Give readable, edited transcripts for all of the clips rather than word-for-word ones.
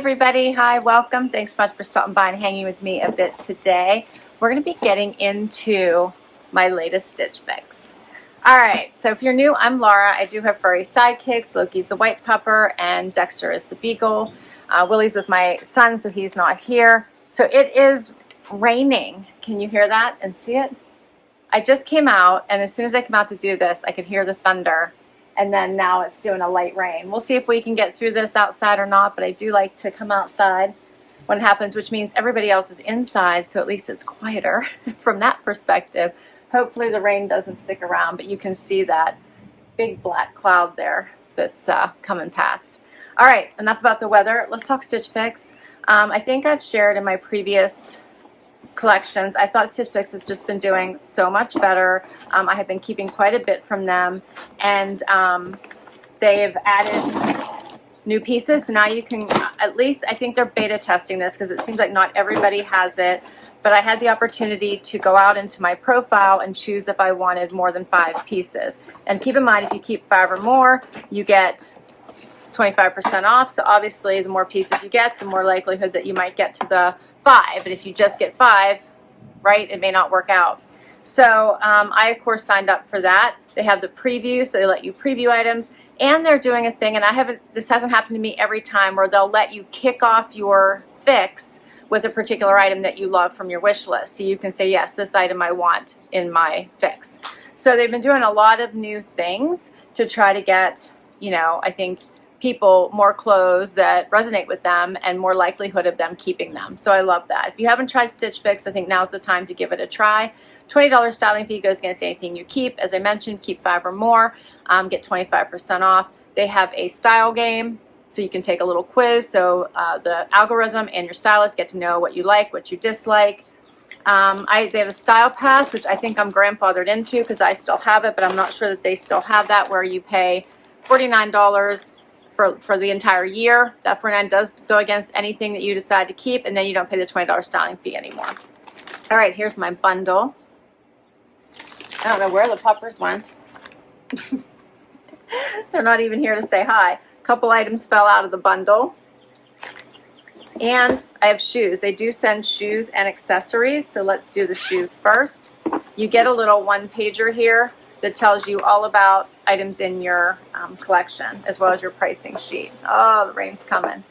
everybody. Hi, welcome. Thanks so much for stopping by and hanging with me a bit today. We're going to be getting into my latest Stitch Fix. All right, so if you're new, I'm Laura. I do have furry sidekicks. Loki's the white pupper and Dexter is the beagle. Willie's with my son, so he's not here. So it is raining. Can you hear that and see it? I just came out, and as soon as I came out to do this, I could hear the thunder. And then now it's doing a light rain. We'll see if we can get through this outside or not, but I do like to come outside when it happens, which means everybody else is inside, so at least it's quieter from that perspective. Hopefully the rain doesn't stick around, but you can see that big black cloud there that's coming past. All right, enough about the weather. Let's talk Stitch Fix. I think I've shared in my previous collections. I thought Stitch Fix has just been doing so much better. I have been keeping quite a bit from them, and they've added new pieces, so now you can, at least I think they're beta testing this because it seems like not everybody has it, but I had the opportunity to go out into my profile and choose if I wanted more than 5 pieces. And keep in mind, if you keep 5 or more, you get 25% off, so obviously the more pieces you get, the more likelihood that you might get to the 5, and if you just get 5, right, it may not work out. So I of course signed up for that. They have the preview, so they let you preview items, and they're doing a thing, and this hasn't happened to me every time, where they'll let you kick off your fix with a particular item that you love from your wish list. So you can say, yes, this item I want in my fix. So they've been doing a lot of new things to try to get, you know, I think people more clothes that resonate with them and more likelihood of them keeping them. So I love that. If you haven't tried Stitch Fix, I think now's the time to give it a try. $20 styling fee goes against anything you keep. As I mentioned, keep 5 or more, get 25% off. They have a style game, so you can take a little quiz. So the algorithm and your stylist get to know what you like, what you dislike. They have a style pass, which I think I'm grandfathered into because I still have it, but I'm not sure that they still have that, where you pay $49 for the entire year. That $49 does go against anything that you decide to keep, and then you don't pay the $20 styling fee anymore. All right, here's my bundle. I don't know where the puppers went. They're not even here to say hi. A couple items fell out of the bundle. And I have shoes. They do send shoes and accessories, so let's do the shoes first. You get a little one-pager here that tells you all about items in your collection, as well as your pricing sheet. Oh, the rain's coming.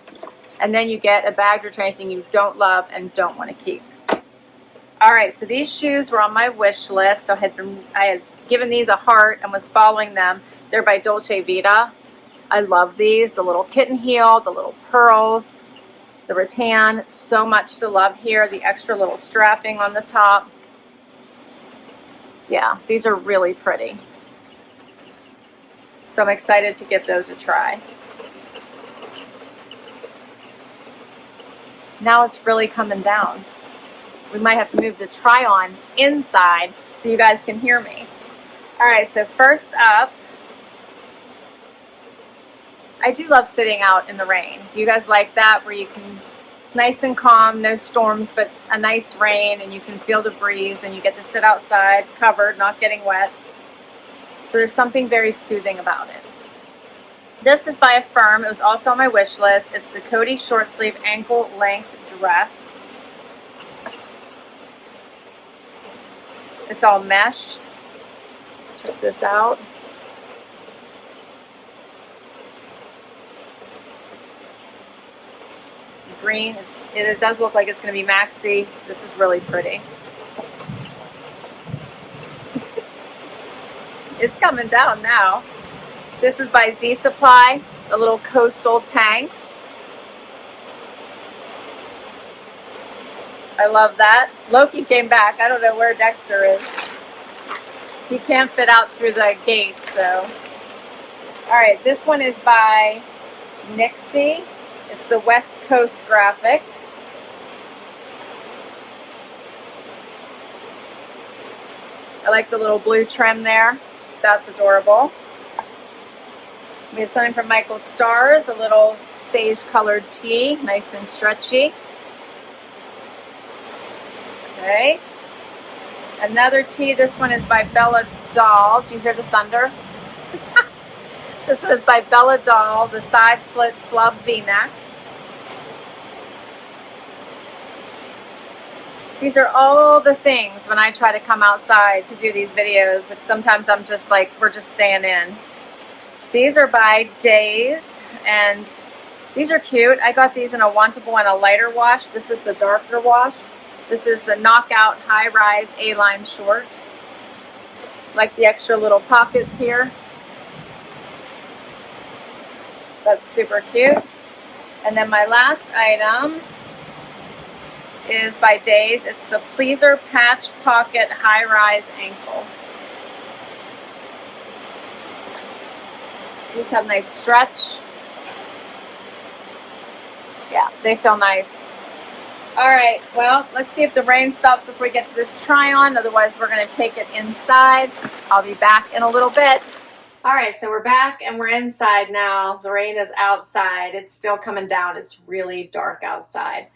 And then you get a bag to return anything you don't love and don't want to keep. All right, so these shoes were on my wish list, so I had given these a heart and was following them. They're by Dolce Vita. I love these, the little kitten heel, the little pearls, the rattan, so much to love here, the extra little strapping on the top. Yeah, these are really pretty. So I'm excited to give those a try. Now it's really coming down. We might have to move the try-on inside so you guys can hear me. All right, so first up, I do love sitting out in the rain. Do you guys like that, where you can, it's nice and calm, no storms, but a nice rain, and you can feel the breeze, and you get to sit outside covered, not getting wet. So there's something very soothing about it. This is by AFRM. It was also on my wish list. It's the Cody short sleeve ankle length dress. It's all mesh. Check this out. Green. It does look like it's going to be maxi. This is really pretty. It's coming down now. This is by Z Supply, a little coastal tank. I love that. Loki came back. I don't know where Dexter is. He can't fit out through the gate, so. All right, this one is by Nikxie. It's the West Coast graphic. I like the little blue trim there. That's adorable. We have something from Michael Stars, a little sage colored tee, nice and stretchy. Okay. Another tee, this one is by Bella Dahl. Do you hear the thunder? This was by Bella Dahl, the side slit slub V-neck. These are all the things when I try to come outside to do these videos, which sometimes I'm just like, we're just staying in. These are by Daze, and these are cute. I got these in a Wantable and a lighter wash. This is the darker wash. This is the Knockout High Rise A-line short. Like the extra little pockets here. That's super cute. And then my last item is by Daze. It's the Pleaser Patch Pocket High Rise Ankle. These have nice stretch. Yeah, they feel nice. All right, well, let's see if the rain stops before we get to this try on. Otherwise, we're going to take it inside. I'll be back in a little bit. All right, so we're back and we're inside now. The rain is outside. It's still coming down. It's really dark outside.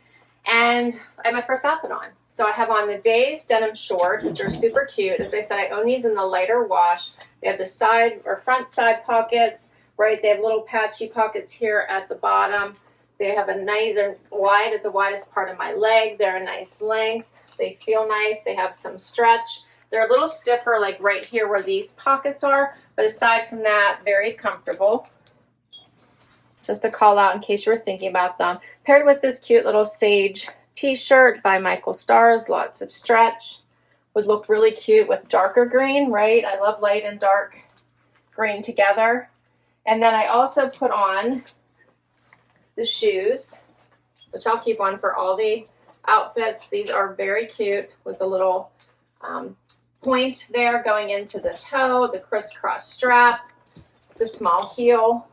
And I have my first outfit on. So I have on the Daze denim shorts, which are super cute. As I said, I own these in the lighter wash. They have the side or front side pockets, right? They have little patchy pockets here at the bottom. They have a nice, they're wide at the widest part of my leg. They're a nice length. They feel nice. They have some stretch. They're a little stiffer, like right here where these pockets are. But aside from that, very comfortable. Just a call out in case you were thinking about them. Paired with this cute little sage t-shirt by Michael Stars. Lots of stretch. Would look really cute with darker green, right? I love light and dark green together. And then I also put on the shoes, which I'll keep on for all the outfits. These are very cute with the little point there going into the toe, the crisscross strap, the small heel.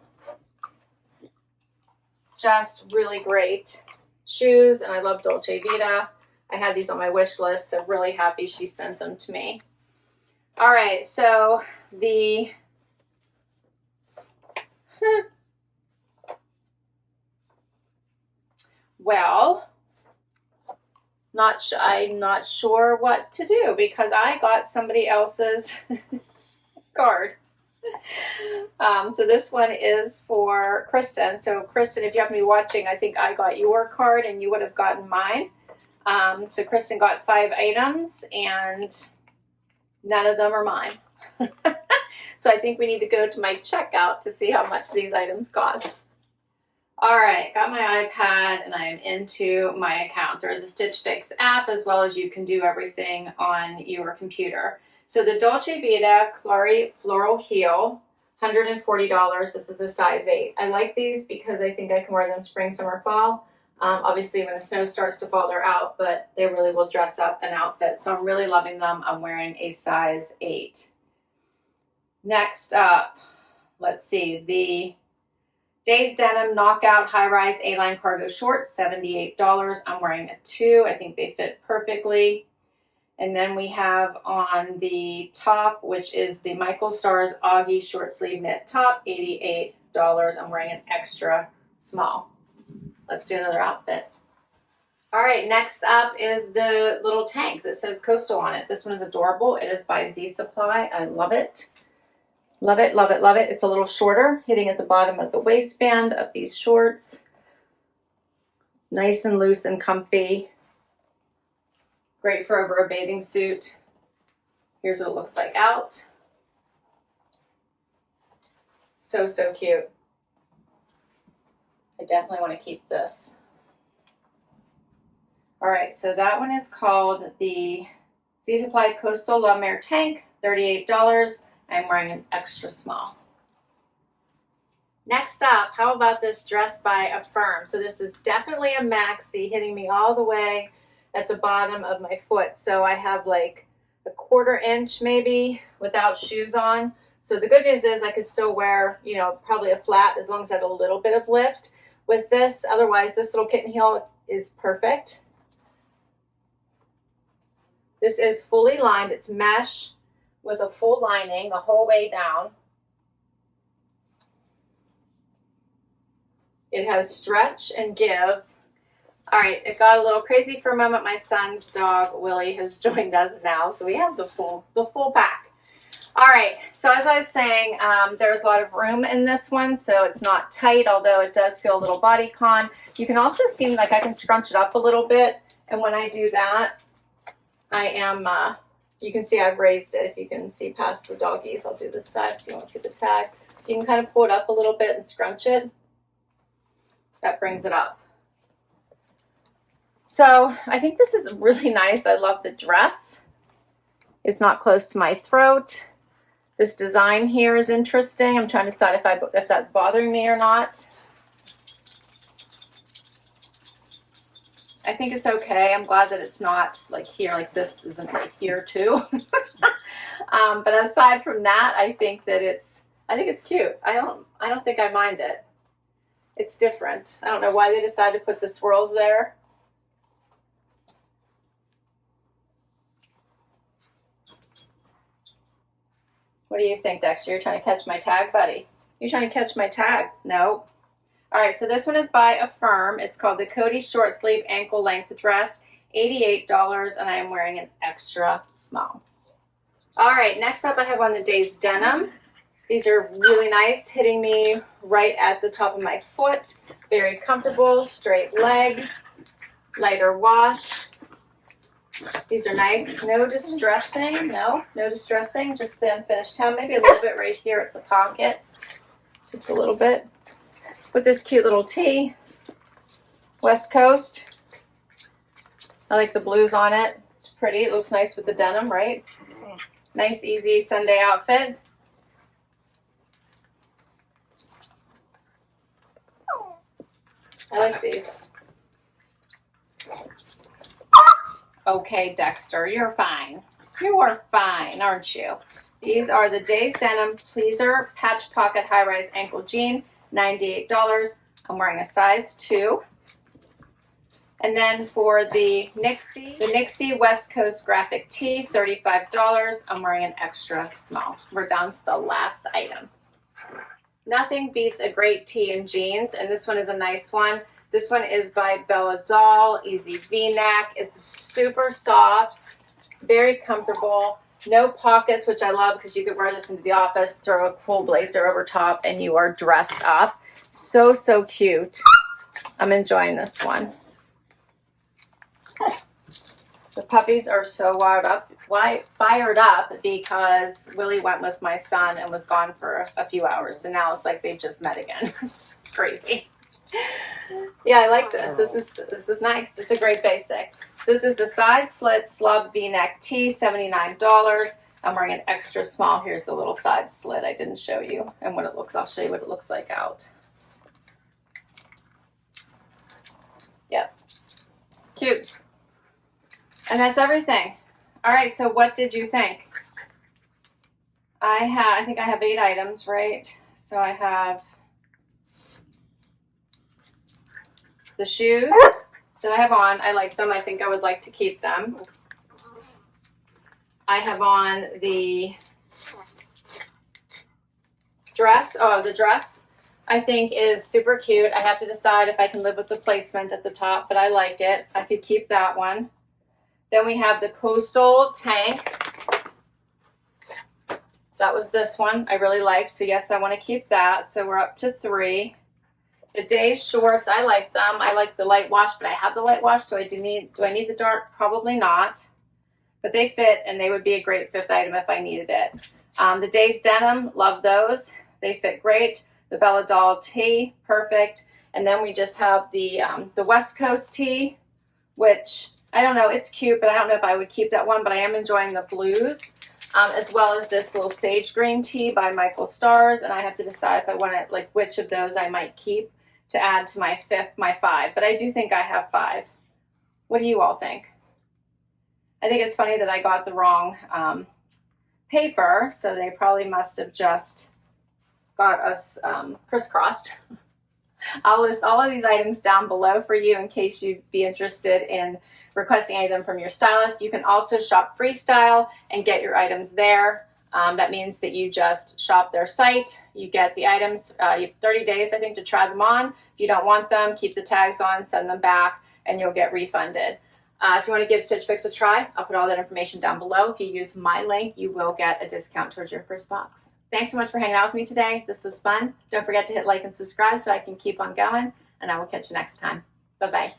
Just really great shoes, and I love Dolce Vita. I had these on my wish list, so really happy she sent them to me. All right, so the well, I'm not sure what to do because I got somebody else's card. So this one is for Kristen. So Kristen, if you happen to be watching, I think I got your card and you would have gotten mine. So Kristen got 5 items and none of them are mine. So I think we need to go to my checkout to see how much these items cost. All right, got my iPad and I am into my account. There is a Stitch Fix app as well as you can do everything on your computer. So the Dolce Vita Klari Floral Heel, $140. This is a size 8. I like these because I think I can wear them spring, summer, fall. Obviously, when the snow starts to fall, they're out, but they really will dress up an outfit. So I'm really loving them. I'm wearing a size 8. Next up, let's see, the Daze Denim Knockout High Rise A-Line Cargo Shorts, $78. I'm wearing a 2. I think they fit perfectly. And then we have on the top, which is the Michael Stars Auggie short sleeve knit top, $88. I'm wearing an extra small. Let's do another outfit. All right, next up is the little tank that says Coastal on it. This one is adorable. It is by Z Supply. I love it. Love it, love it, love it. It's a little shorter, hitting at the bottom of the waistband of these shorts. Nice and loose and comfy. Great for over a bathing suit. Here's what it looks like out. So, so cute. I definitely want to keep this. All right, so that one is called the Z Supply Coastal La Mer Tank, $38. I'm wearing an extra small. Next up, how about this dress by AFRM? So this is definitely a maxi, hitting me all the way at the bottom of my foot. So I have like a 1/4 inch maybe without shoes on. So the good news is I could still wear, you know, probably a flat as long as I had a little bit of lift with this. Otherwise, this little kitten heel is perfect. This is fully lined. It's mesh with a full lining the whole way down. It has stretch and give. All right, it got a little crazy for a moment. My son's dog, Willie, has joined us now, so we have the full pack. All right, so as I was saying, there's a lot of room in this one, so it's not tight, although it does feel a little bodycon. You can also see like I can scrunch it up a little bit, and when I do that, I am, you can see I've raised it. If you can see past the doggies, I'll do this side so you won't see the tag. You can kind of pull it up a little bit and scrunch it. That brings it up. So I think this is really nice. I love the dress. It's not close to my throat. This design here is interesting. I'm trying to decide if that's bothering me or not. I think it's okay. I'm glad that it's not like here, like this isn't right here too. But aside from that, I think it's cute. I don't think I mind it. It's different. I don't know why they decided to put the swirls there. What do you think, Dexter? You're trying to catch my tag, buddy? You trying to catch my tag? No. All right, so this one is by AFRM. It's called the Cody Short Sleeve Ankle Length Dress, $88, and I am wearing an extra small. All right, next up I have on the Daze Denim. These are really nice, hitting me right at the top of my foot. Very comfortable, straight leg, lighter wash. These are nice. No distressing. No distressing. Just the unfinished hem. Maybe a little bit right here at the pocket. Just a little bit. With this cute little tee. West Coast. I like the blues on it. It's pretty. It looks nice with the denim, right? Nice, easy Sunday outfit. I like these. Okay, Dexter, you're fine. You are fine, aren't you? These are the Daze Denim Pleaser Patch Pocket High-Rise Ankle Jean, $98. I'm wearing a size 2. And then for the Nikxie West Coast Graphic Tee, $35. I'm wearing an extra small. We're down to the last item. Nothing beats a great tee and jeans, and this one is a nice one. This one is by Dahl, easy V-neck. It's super soft, very comfortable. No pockets, which I love because you could wear this into the office, throw a cool blazer over top, and you are dressed up. So, so cute. I'm enjoying this one. The puppies are so fired up because Willie went with my son and was gone for a few hours. So now it's like they just met again. It's crazy. Yeah, I like this. This is nice. It's a great basic. So this is the side slit slub V-neck tee, $79. I'm wearing an extra small. Here's the little side slit I didn't show you and what it looks. I'll show you what it looks like out. Yep. Cute. And that's everything. All right, so what did you think? I think I have 8 items, right? So I have the shoes that I have on. I like them. I think I would like to keep them. I have on the dress. Oh, the dress I think is super cute. I have to decide if I can live with the placement at the top, but I like it. I could keep that one. Then we have the coastal tank. That was this one I really liked. So yes, I want to keep that. So we're up to 3. The Daze shorts, I like them. I like the light wash, but I have the light wash, so do I need the dark? Probably not. But they fit, and they would be a great 5th item if I needed it. The Daze denim, love those. They fit great. The Dahl tee, perfect. And then we just have the West Coast tee, which I don't know, it's cute, but I don't know if I would keep that one, but I am enjoying the blues, as well as this little sage green tee by Michael Stars, and I have to decide if I want to, like, which of those I might keep to add to my 5, but I do think I have 5. What do you all think? I think it's funny that I got the wrong paper, so they probably must have just got us crisscrossed. I'll list all of these items down below for you in case you'd be interested in requesting any of them from your stylist. You can also shop Freestyle and get your items there. That means that you just shop their site, you get the items, you have 30 days, I think, to try them on. If you don't want them, keep the tags on, send them back, and you'll get refunded. If you want to give Stitch Fix a try, I'll put all that information down below. If you use my link, you will get a discount towards your first box. Thanks so much for hanging out with me today. This was fun. Don't forget to hit like and subscribe so I can keep on going, and I will catch you next time. Bye-bye.